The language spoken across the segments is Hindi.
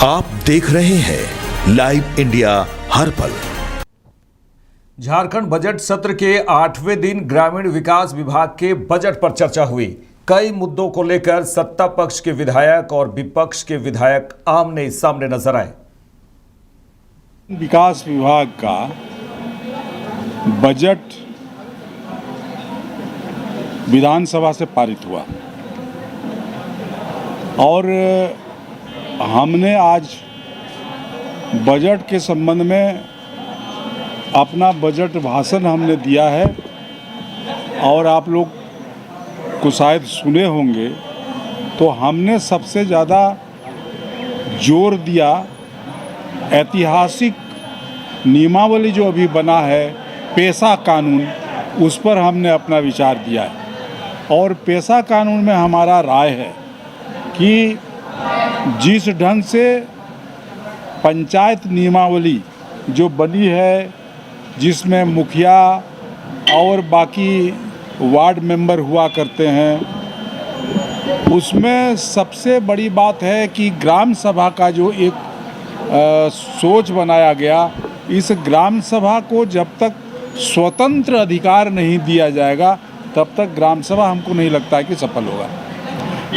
आप देख रहे हैं लाइव इंडिया हर पल। झारखंड बजट सत्र के 8वें दिन ग्रामीण विकास विभाग के बजट पर चर्चा हुई। कई मुद्दों को लेकर सत्ता पक्ष के विधायक और विपक्ष के विधायक आमने सामने नजर आए। विकास विभाग का बजट विधानसभा से पारित हुआ और हमने आज बजट के संबंध में अपना बजट भाषण हमने दिया है और आप लोग को शायद सुने होंगे। तो हमने सबसे ज़्यादा जोर दिया ऐतिहासिक नियमावली जो अभी बना है पेशा कानून, उस पर हमने अपना विचार दिया है। और पेशा कानून में हमारा राय है कि जिस ढंग से पंचायत नियमावली जो बनी है, जिसमें मुखिया और बाकी वार्ड मेंबर हुआ करते हैं, उसमें सबसे बड़ी बात है कि ग्राम सभा का जो एक सोच बनाया गया, इस ग्राम सभा को जब तक स्वतंत्र अधिकार नहीं दिया जाएगा तब तक ग्राम सभा हमको नहीं लगता है कि सफल होगा।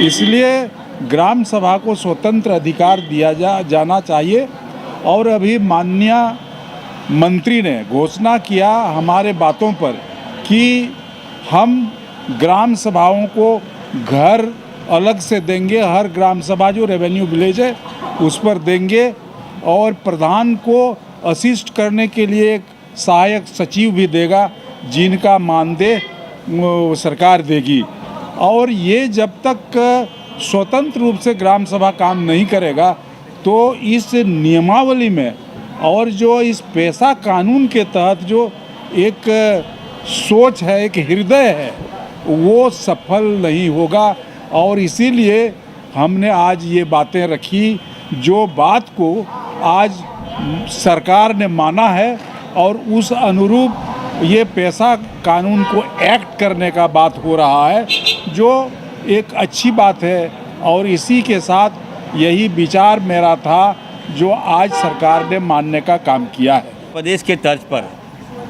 इसलिए ग्राम सभा को स्वतंत्र अधिकार दिया जाना चाहिए। और अभी माननीय मंत्री ने घोषणा किया हमारे बातों पर कि हम ग्राम सभाओं को घर अलग से देंगे, हर ग्राम सभा जो रेवेन्यू विलेज है उस पर देंगे और प्रधान को असिस्ट करने के लिए एक सहायक सचिव भी देगा जिनका मानदेय सरकार देगी। और ये जब तक स्वतंत्र रूप से ग्राम सभा काम नहीं करेगा तो इस नियमावली में और जो इस पेशा कानून के तहत जो एक सोच है, एक हृदय है, वो सफल नहीं होगा। और इसीलिए हमने आज ये बातें रखी, जो बात को आज सरकार ने माना है और उस अनुरूप ये पेशा कानून को एक्ट करने का बात हो रहा है, जो एक अच्छी बात है। और इसी के साथ यही विचार मेरा था जो आज सरकार ने मानने का काम किया है। प्रदेश के तर्ज पर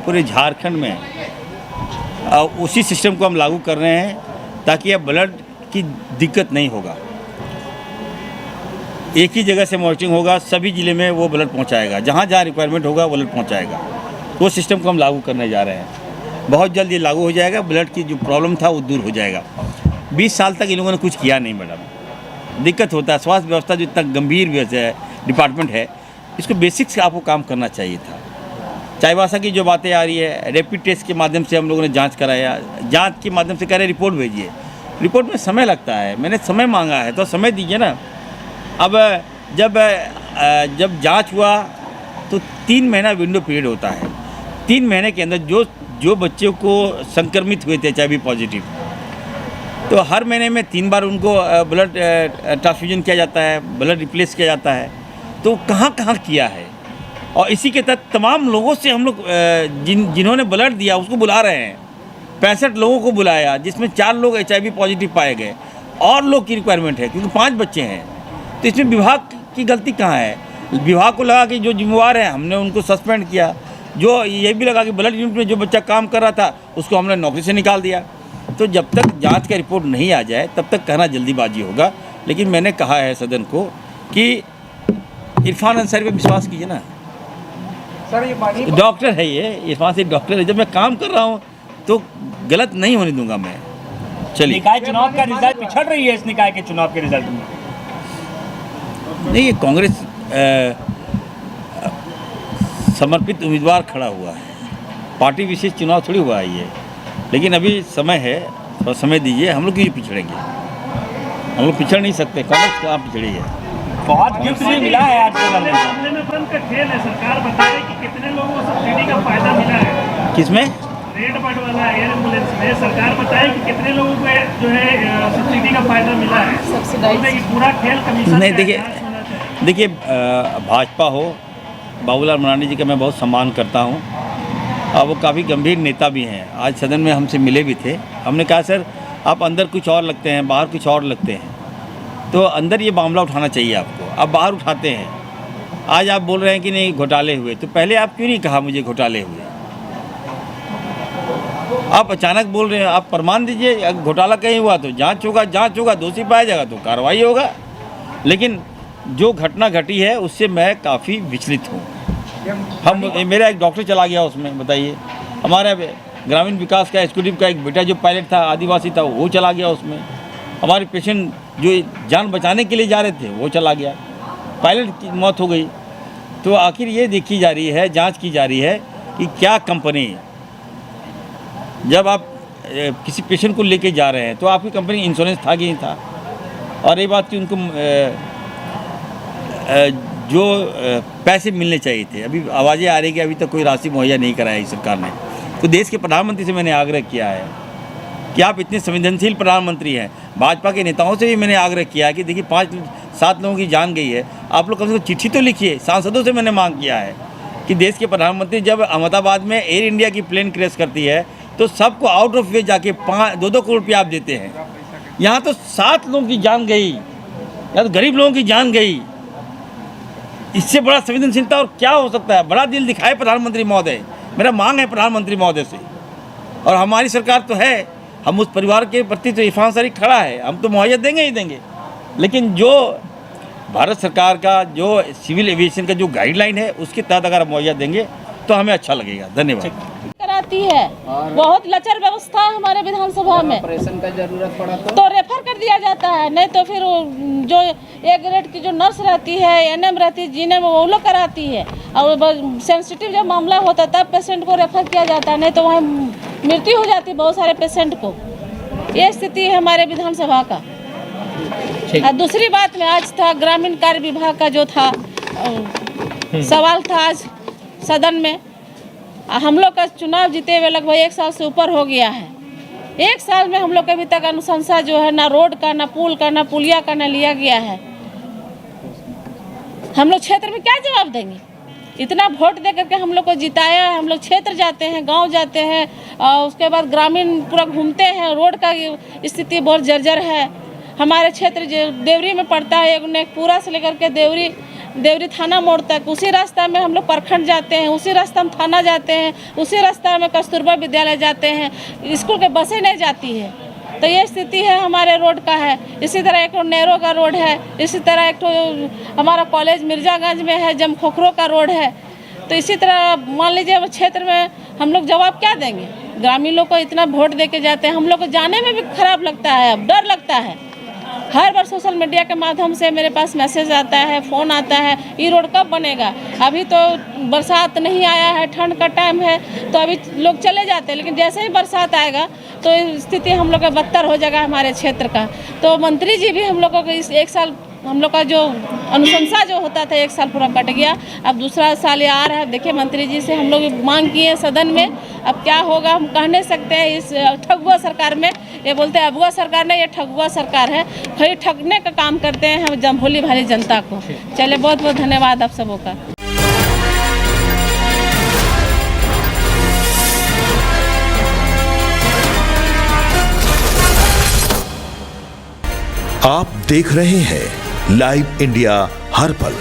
पूरे झारखंड में उसी सिस्टम को हम लागू कर रहे हैं ताकि अब ब्लड की दिक्कत नहीं होगा। एक ही जगह से मॉनिटरिंग होगा, सभी ज़िले में वो ब्लड पहुंचाएगा, जहां जहां रिक्वायरमेंट होगा ब्लड पहुंचाएगा। वो सिस्टम को हम लागू करने जा रहे हैं। बहुत जल्द ये लागू हो जाएगा। ब्लड की जो प्रॉब्लम था वो दूर हो जाएगा। 20 साल तक इन लोगों ने कुछ किया नहीं मैडम। दिक्कत होता है। स्वास्थ्य व्यवस्था जो इतना गंभीर डिपार्टमेंट है, इसको बेसिक्स आपको काम करना चाहिए था। चाईबासा की जो बातें आ रही है, रैपिड टेस्ट के माध्यम से हम लोगों ने जांच कराया, जांच के माध्यम से कह रहे रिपोर्ट भेजिए। रिपोर्ट में समय लगता है, मैंने समय मांगा है तो समय दीजिए ना। अब जब जांच हुआ तो 3 महीना विंडो पीरियड होता है। 3 महीने के अंदर जो बच्चों को संक्रमित हुए थे HIV पॉजिटिव, तो हर महीने में 3 बार उनको ब्लड ट्रांसफ्यूजन किया जाता है, ब्लड रिप्लेस किया जाता है। तो कहाँ कहाँ किया है। और इसी के तहत तमाम लोगों से हम लोग जिन्होंने ब्लड दिया उसको बुला रहे हैं। 65 लोगों को बुलाया, जिसमें 4 लोग HIV पॉजिटिव पाए गए। और लोग की रिक्वायरमेंट है क्योंकि 5 बच्चे हैं। तो इसमें विभाग की गलती कहाँ है। विभाग को लगा कि जो जिम्मेवार हैं हमने उनको सस्पेंड किया। जो ये भी लगा कि ब्लड यूनिट में जो बच्चा काम कर रहा था उसको हमने नौकरी से निकाल दिया। तो जब तक जांच का रिपोर्ट नहीं आ जाए तब तक कहना जल्दीबाजी होगा। लेकिन मैंने कहा है सदन को कि इरफान अंसारी पे विश्वास कीजिए ना। सर ये डॉक्टर है, ये इरफान से डॉक्टर है। जब मैं काम कर रहा हूँ तो गलत नहीं होने दूंगा मैं। चलिए, निकाय चुनाव का रिजल्ट पिछड़ रही है। इस निकाय के चुनाव के रिजल्ट में नहीं, ये कांग्रेस समर्पित उम्मीदवार खड़ा हुआ है। पार्टी विशेष चुनाव थोड़ी हुआ है ये। लेकिन अभी समय है, थोड़ा समय दीजिए। हम लोग क्यों पिछड़ेंगे? हम लोग पिछड़ नहीं सकते। कांग्रेस कहाँ पिछड़ी है? बहुत गिफ्ट भी मिला है आज के मामले में फंड का खेल है। सरकार बताए कि कितने लोगों को सब्सिडी का फायदा मिला है। किसमें? रेड बर्ड वाला एयर एम्बुलेंस में सरकार बताए कि कितने लोगों को जो है सब्सिडी का फायदा मिला है। कि पूरा खेल कमीशन नहीं, देखिए भाजपा हो, बाबूलाल मरांडी जी का मैं बहुत सम्मान करता हूँ और वो काफ़ी गंभीर नेता भी हैं। आज सदन में हमसे मिले भी थे। हमने कहा सर आप अंदर कुछ और लगते हैं, बाहर कुछ और लगते हैं, तो अंदर ये मामला उठाना चाहिए आपको। अब बाहर उठाते हैं। आज आप बोल रहे हैं कि नहीं घोटाले हुए, तो पहले आप क्यों नहीं कहा मुझे घोटाले हुए? आप अचानक बोल रहे हैं, आप प्रमाण दीजिए। अगर घोटाला कहीं हुआ तो जांच होगा, दोषी पाया जाएगा तो कार्रवाई होगा। लेकिन जो घटना घटी है उससे मैं काफ़ी विचलित हूँ। मेरा एक डॉक्टर चला गया उसमें, बताइए। हमारे ग्रामीण विकास का एग्जीक्यूटिव का एक बेटा जो पायलट था, आदिवासी था, वो चला गया उसमें। हमारे पेशेंट जो जान बचाने के लिए जा रहे थे वो चला गया, पायलट की मौत हो गई। तो आखिर ये देखी जा रही है, जांच की जा रही है कि क्या कंपनी, जब आप किसी पेशेंट को लेके जा रहे हैं तो आपकी कंपनी इंश्योरेंस था कि नहीं था। और ये बात कि उनको जो पैसे मिलने चाहिए थे, अभी आवाज़ें आ रही कि अभी तक कोई राशि मुहैया नहीं कराई सरकार ने। तो देश के प्रधानमंत्री से मैंने आग्रह किया है कि आप इतने संवेदनशील प्रधानमंत्री हैं। भाजपा के नेताओं से भी मैंने आग्रह किया है कि देखिए 5-7 लोगों की जान गई है, आप लोग कम से कम चिट्ठी तो लिखिए। सांसदों से मैंने मांग किया है कि देश के प्रधानमंत्री जब अहमदाबाद में एयर इंडिया की प्लेन क्रैश करती है तो सबको आउट ऑफ वे जाके 2-2 करोड़ रुपया आप देते हैं। यहाँ तो 7 लोगों की जान गई, या तो गरीब लोगों की जान गई। इससे बड़ा संवेदनशीलता और क्या हो सकता है? बड़ा दिल दिखाए प्रधानमंत्री महोदय। मेरा मांग है प्रधानमंत्री महोदय से, और हमारी सरकार तो है, हम उस परिवार के प्रति तो इरफान सारी खड़ा है, हम तो मुहैया देंगे ही देंगे। लेकिन जो भारत सरकार का जो सिविल एविएशन का जो गाइडलाइन है उसके तहत अगर मुहैया देंगे तो हमें अच्छा लगेगा। धन्यवाद। कराती है, बहुत लचर व्यवस्था है हमारे विधानसभा में। ऑपरेशन का जरूरत पड़ा तो रेफर कर दिया जाता है, नहीं तो फिर जो ए ग्रेड की जो नर्स रहती है, एनएम रहती है, जीने में वो लोग कराती है। और सेंसिटिव जब मामला होता है तब पेशेंट को रेफर किया जाता है, नहीं तो वहाँ मृत्यु हो जाती है बहुत सारे पेशेंट को। ये स्थिति है हमारे विधानसभा का। और दूसरी बात में आज था ग्रामीण कार्य विभाग का जो था सवाल था आज सदन में। हम लोग का चुनाव जीते हुए लगभग 1 साल से ऊपर हो गया है। 1 साल में हम लोग के अभी तक अनुशंसा जो है ना रोड का, ना पुल का, ना पुलिया का ना लिया गया है। हम लोग क्षेत्र में क्या जवाब देंगे? इतना वोट दे करके हम लोग को जिताया है, हम लोग क्षेत्र जाते हैं, गांव जाते हैं, और उसके बाद ग्रामीण पूरा घूमते हैं। रोड का स्थिति बहुत जर्जर है। हमारे क्षेत्र जो देवरी में पड़ता है, एक पूरा से लेकर के देवरी थाना मोड़ तक, उसी रास्ता में हम लोग प्रखंड जाते हैं, उसी रास्ता में थाना जाते हैं, उसी रास्ता में कस्तूरबा विद्यालय जाते हैं। स्कूल के बसें नहीं जाती है। तो ये स्थिति है हमारे रोड का है। इसी तरह एक नेहरू का रोड है, इसी तरह एक हमारा कॉलेज मिर्जागंज में है, जमखोखरो का रोड है। तो इसी तरह मान लीजिए वो क्षेत्र में हम लोग जवाब क्या देंगे? ग्रामीण लोग को इतना वोट दे के जाते हैं, हम लोग को जाने में भी खराब लगता है, अब डर लगता है। हर बार सोशल मीडिया के माध्यम से मेरे पास मैसेज आता है, फ़ोन आता है, ये रोड कब बनेगा? अभी तो बरसात नहीं आया है, ठंड का टाइम है, तो अभी लोग चले जाते हैं। लेकिन जैसे ही बरसात आएगा तो स्थिति हम लोग का बदतर हो जाएगा हमारे क्षेत्र का। तो मंत्री जी भी हम लोगों को इस 1 साल हम लोग का जो अनुशंसा जो होता था 1 साल पूरा कट गया। अब दूसरा साल ये आ रहा है। देखिए मंत्री जी से हम लोग मांग किए सदन में, अब क्या होगा हम कह नहीं सकते हैं। इस ठगुआ सरकार में ये बोलते हैं अबुआ सरकार नहीं, ये ठगुआ सरकार है, खाली ठगने का काम करते हैं हम जमभोली भाली जनता को। चलिए बहुत बहुत धन्यवाद आप सबों का। आप देख रहे हैं लाइव इंडिया हर पल।